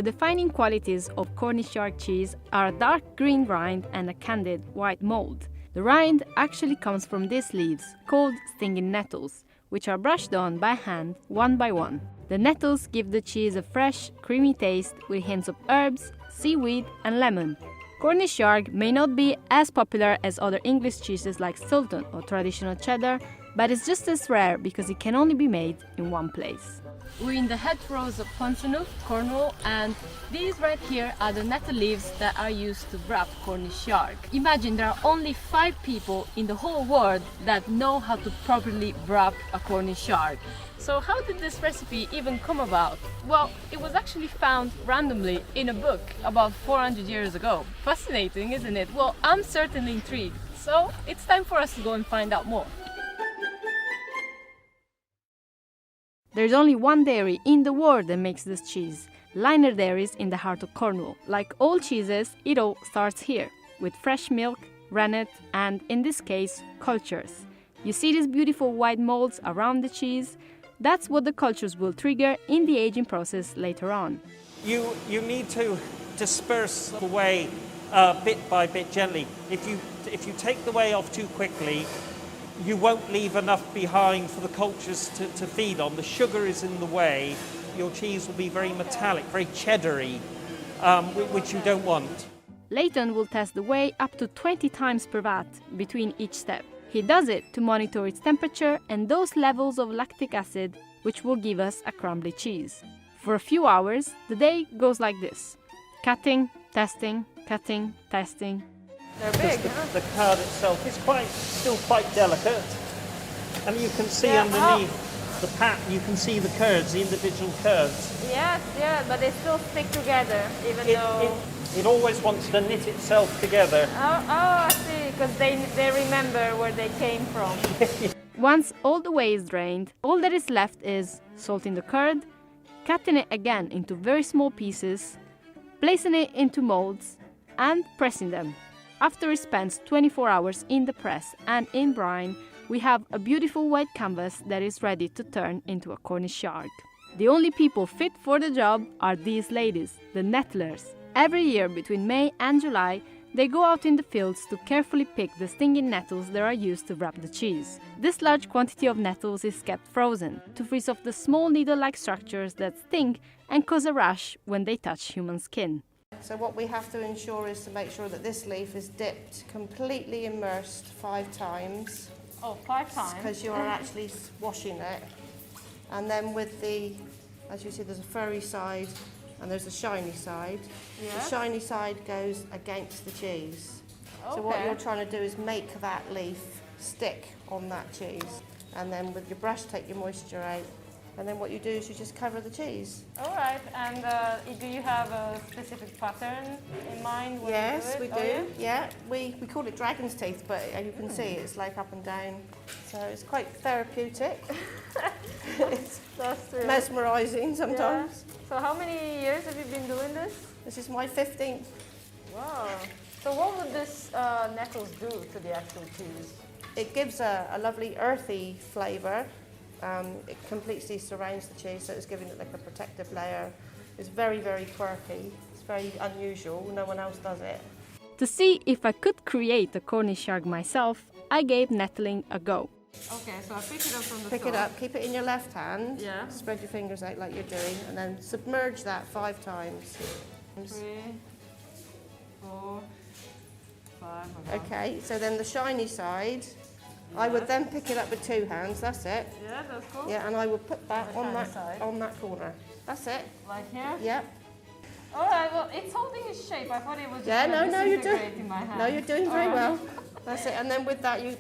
defining qualities of Cornish yard cheese are a dark green rind and a candid white mold. The rind actually comes from these leaves, called stinging nettles, which are brushed on by hand, one by one. The nettles give the cheese a fresh, creamy taste with hints of herbs, seaweed, and lemon. Cornish yard may not be as popular as other English cheeses like Stilton or traditional cheddar, but it's just as rare because it can only be made in one place. We're in the hedgerows of Pontonook, Cornwall, and these right here are the nettle leaves that are used to wrap Cornish yard. Imagine there are only 5 people in the whole world that know how to properly wrap a Cornish yard. So how did this recipe even come about? Well, it was actually found randomly in a book about 400 years ago. Fascinating, isn't it? Well, I'm certainly intrigued. So it's time for us to go and find out more. There's only one dairy in the world that makes this cheese, Liner Dairies in the heart of Cornwall. Like all cheeses, it all starts here, with fresh milk, rennet, and in this case, cultures. You see these beautiful white molds around the cheese? That's what the cultures will trigger in the aging process later on. You need to disperse the whey bit by bit gently. If you take the whey off too quickly, you won't leave enough behind for the cultures to feed on. The sugar is in the way. Your cheese will be very metallic, very cheddary, which you don't want. Leighton will test the whey up to 20 times per vat between each step. He does it to monitor its temperature and those levels of lactic acid, which will give us a crumbly cheese. For a few hours, the day goes like this: cutting, testing, cutting, testing. They're big, The curd itself is still quite delicate, and you can see underneath the pat, you can see the curds, the individual curds. Yes, yeah, but they still stick together, even though... It always wants to knit itself together. Oh, I see, because they remember where they came from. Once all the whey is drained, all that is left is salting the curd, cutting it again into very small pieces, placing it into molds, and pressing them. After it spends 24 hours in the press and in brine, we have a beautiful white canvas that is ready to turn into a Cornish yard. The only people fit for the job are these ladies, the nettlers. Every year between May and July, they go out in the fields to carefully pick the stinging nettles that are used to wrap the cheese. This large quantity of nettles is kept frozen to freeze off the small needle-like structures that sting and cause a rash when they touch human skin. So what we have to ensure is to make sure that this leaf is dipped, completely immersed 5 times. Oh, 5 times? Because you are actually washing it. And then with as you see, there's a furry side and there's a shiny side. Yeah. The shiny side goes against the cheese. Okay. So what you're trying to do is make that leaf stick on that cheese. And then with your brush, take your moisture out. And then what you do is you just cover the cheese. All right, and do you have a specific pattern in mind when Yes, you we do do. it? Yeah, we call it dragon's teeth, but as you can see, it's like up and down. So it's quite therapeutic. It's That's true. mesmerising sometimes. Yeah. So how many years have you been doing this? This is my 15th. Wow. So what would this nettles do to the actual cheese? It gives a lovely earthy flavour. It completely surrounds the cheese, so it's giving it like a protective layer. It's very, very quirky. It's very unusual. No one else does it. To see if I could create a Cornish yard myself, I gave nettling a go. Okay, so I pick it up from the Pick floor. it up, keep it in your left hand. Yeah. Spread your fingers out like you're doing, and then submerge that 5 times. 3, 4, 5. Okay, so then the shiny side, I would then pick it up with 2 hands. That's it. Yeah, that's cool. Yeah, and I would put that The on shiny that side. on that corner. That's it. Like here? Yep. All right, well, it's holding its shape. I thought it was just Yeah, gonna no, you're disintegrate doing. in my hand. No, you're doing very All right. well. That's it. And then with that, you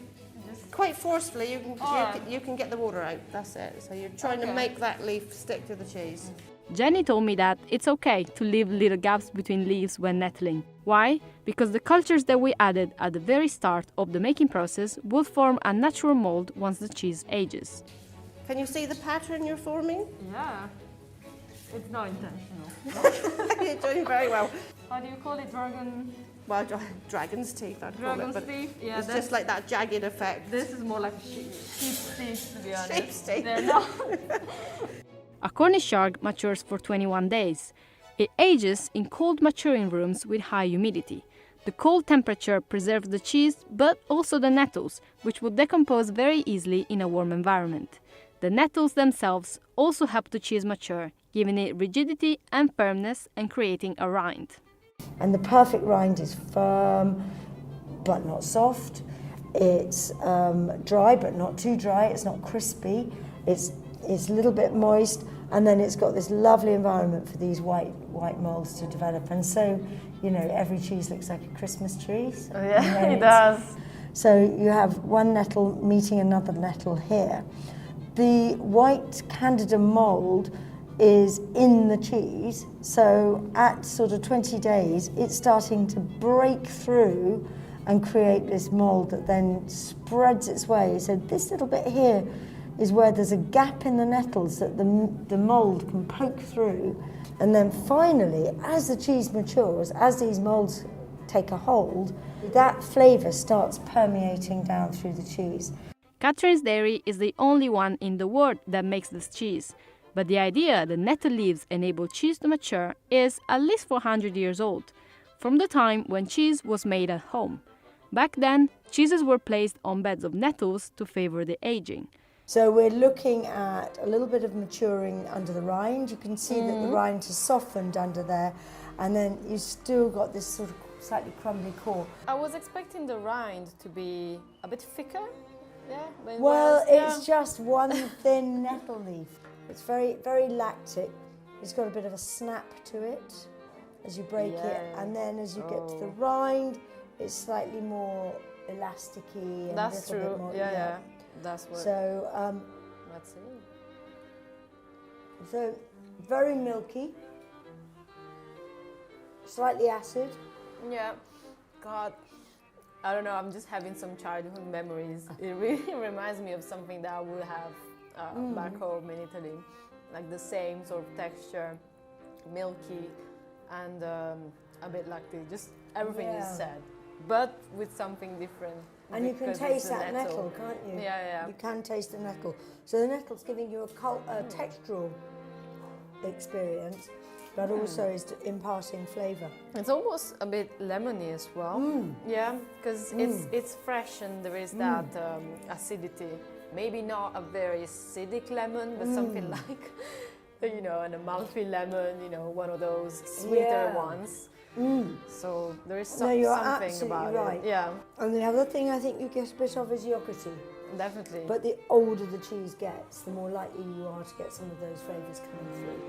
quite forcefully you can get the water out. That's it. So you're trying to Okay. make that leaf stick to the cheese. Jenny told me that it's okay to leave little gaps between leaves when nettling. Why? Because the cultures that we added at the very start of the making process will form a natural mold once the cheese ages. Can you see the pattern you're forming? Yeah. It's not intentional. You're doing very well. How do you call it? Well, dragon's teeth, I'd call it. Dragon's But teeth? Yeah, it's just like that jagged effect. This is more like sheep's teeth, to be honest. Sheep's teeth. They're not. A Cornish yard matures for 21 days. It ages in cold maturing rooms with high humidity. The cold temperature preserves the cheese, but also the nettles, which would decompose very easily in a warm environment. The nettles themselves also help the cheese mature, giving it rigidity and firmness and creating a rind. And the perfect rind is firm, but not soft. It's dry, but not too dry. It's not crispy. It's a little bit moist, and then it's got this lovely environment for these white molds to develop. And so, you know, every cheese looks like a Christmas tree. Oh, yeah, it does. So you have one nettle meeting another nettle here. The white Candida mold is in the cheese, so at sort of 20 days, it's starting to break through and create this mold that then spreads its way. So this little bit here is where there's a gap in the nettles that the mold can poke through. And then finally, as the cheese matures, as these molds take a hold, that flavour starts permeating down through the cheese. Catherine's Dairy is the only one in the world that makes this cheese. But the idea that nettle leaves enable cheese to mature is at least 400 years old, from the time when cheese was made at home. Back then, cheeses were placed on beds of nettles to favour the aging. So we're looking at a little bit of maturing under the rind. You can see that the rind has softened under there, and then you've still got this sort of slightly crumbly core. I was expecting the rind to be a bit thicker. Yeah. Well, it's just one thin nettle leaf. It's very, very lactic. It's got a bit of a snap to it as you break it, and then as you get to the rind, it's slightly more elasticy and That's a little true. bit more. Yeah. That's what. So, Let's see. so very milky, slightly acid. Yeah. God. I don't know, I'm just having some childhood memories. It really reminds me of something that I would have back home in Italy. Like the same sort of texture, milky, and a bit lactic. Just everything is said, but with something different. And you can taste that nettle, can't you? Yeah. You can taste the nettle. So the nettle's giving you a textural experience, but also is imparting flavour. It's almost a bit lemony as well. Yeah, because it's fresh and there is that acidity. Maybe not a very acidic lemon, but something like, you know, an Amalfi lemon, you know, one of those sweeter ones. So there is something about right. it. Yeah, And the other thing I think you get a bit of is yogurty. definitely. But the older the cheese gets, the more likely you are to get some of those flavours coming through.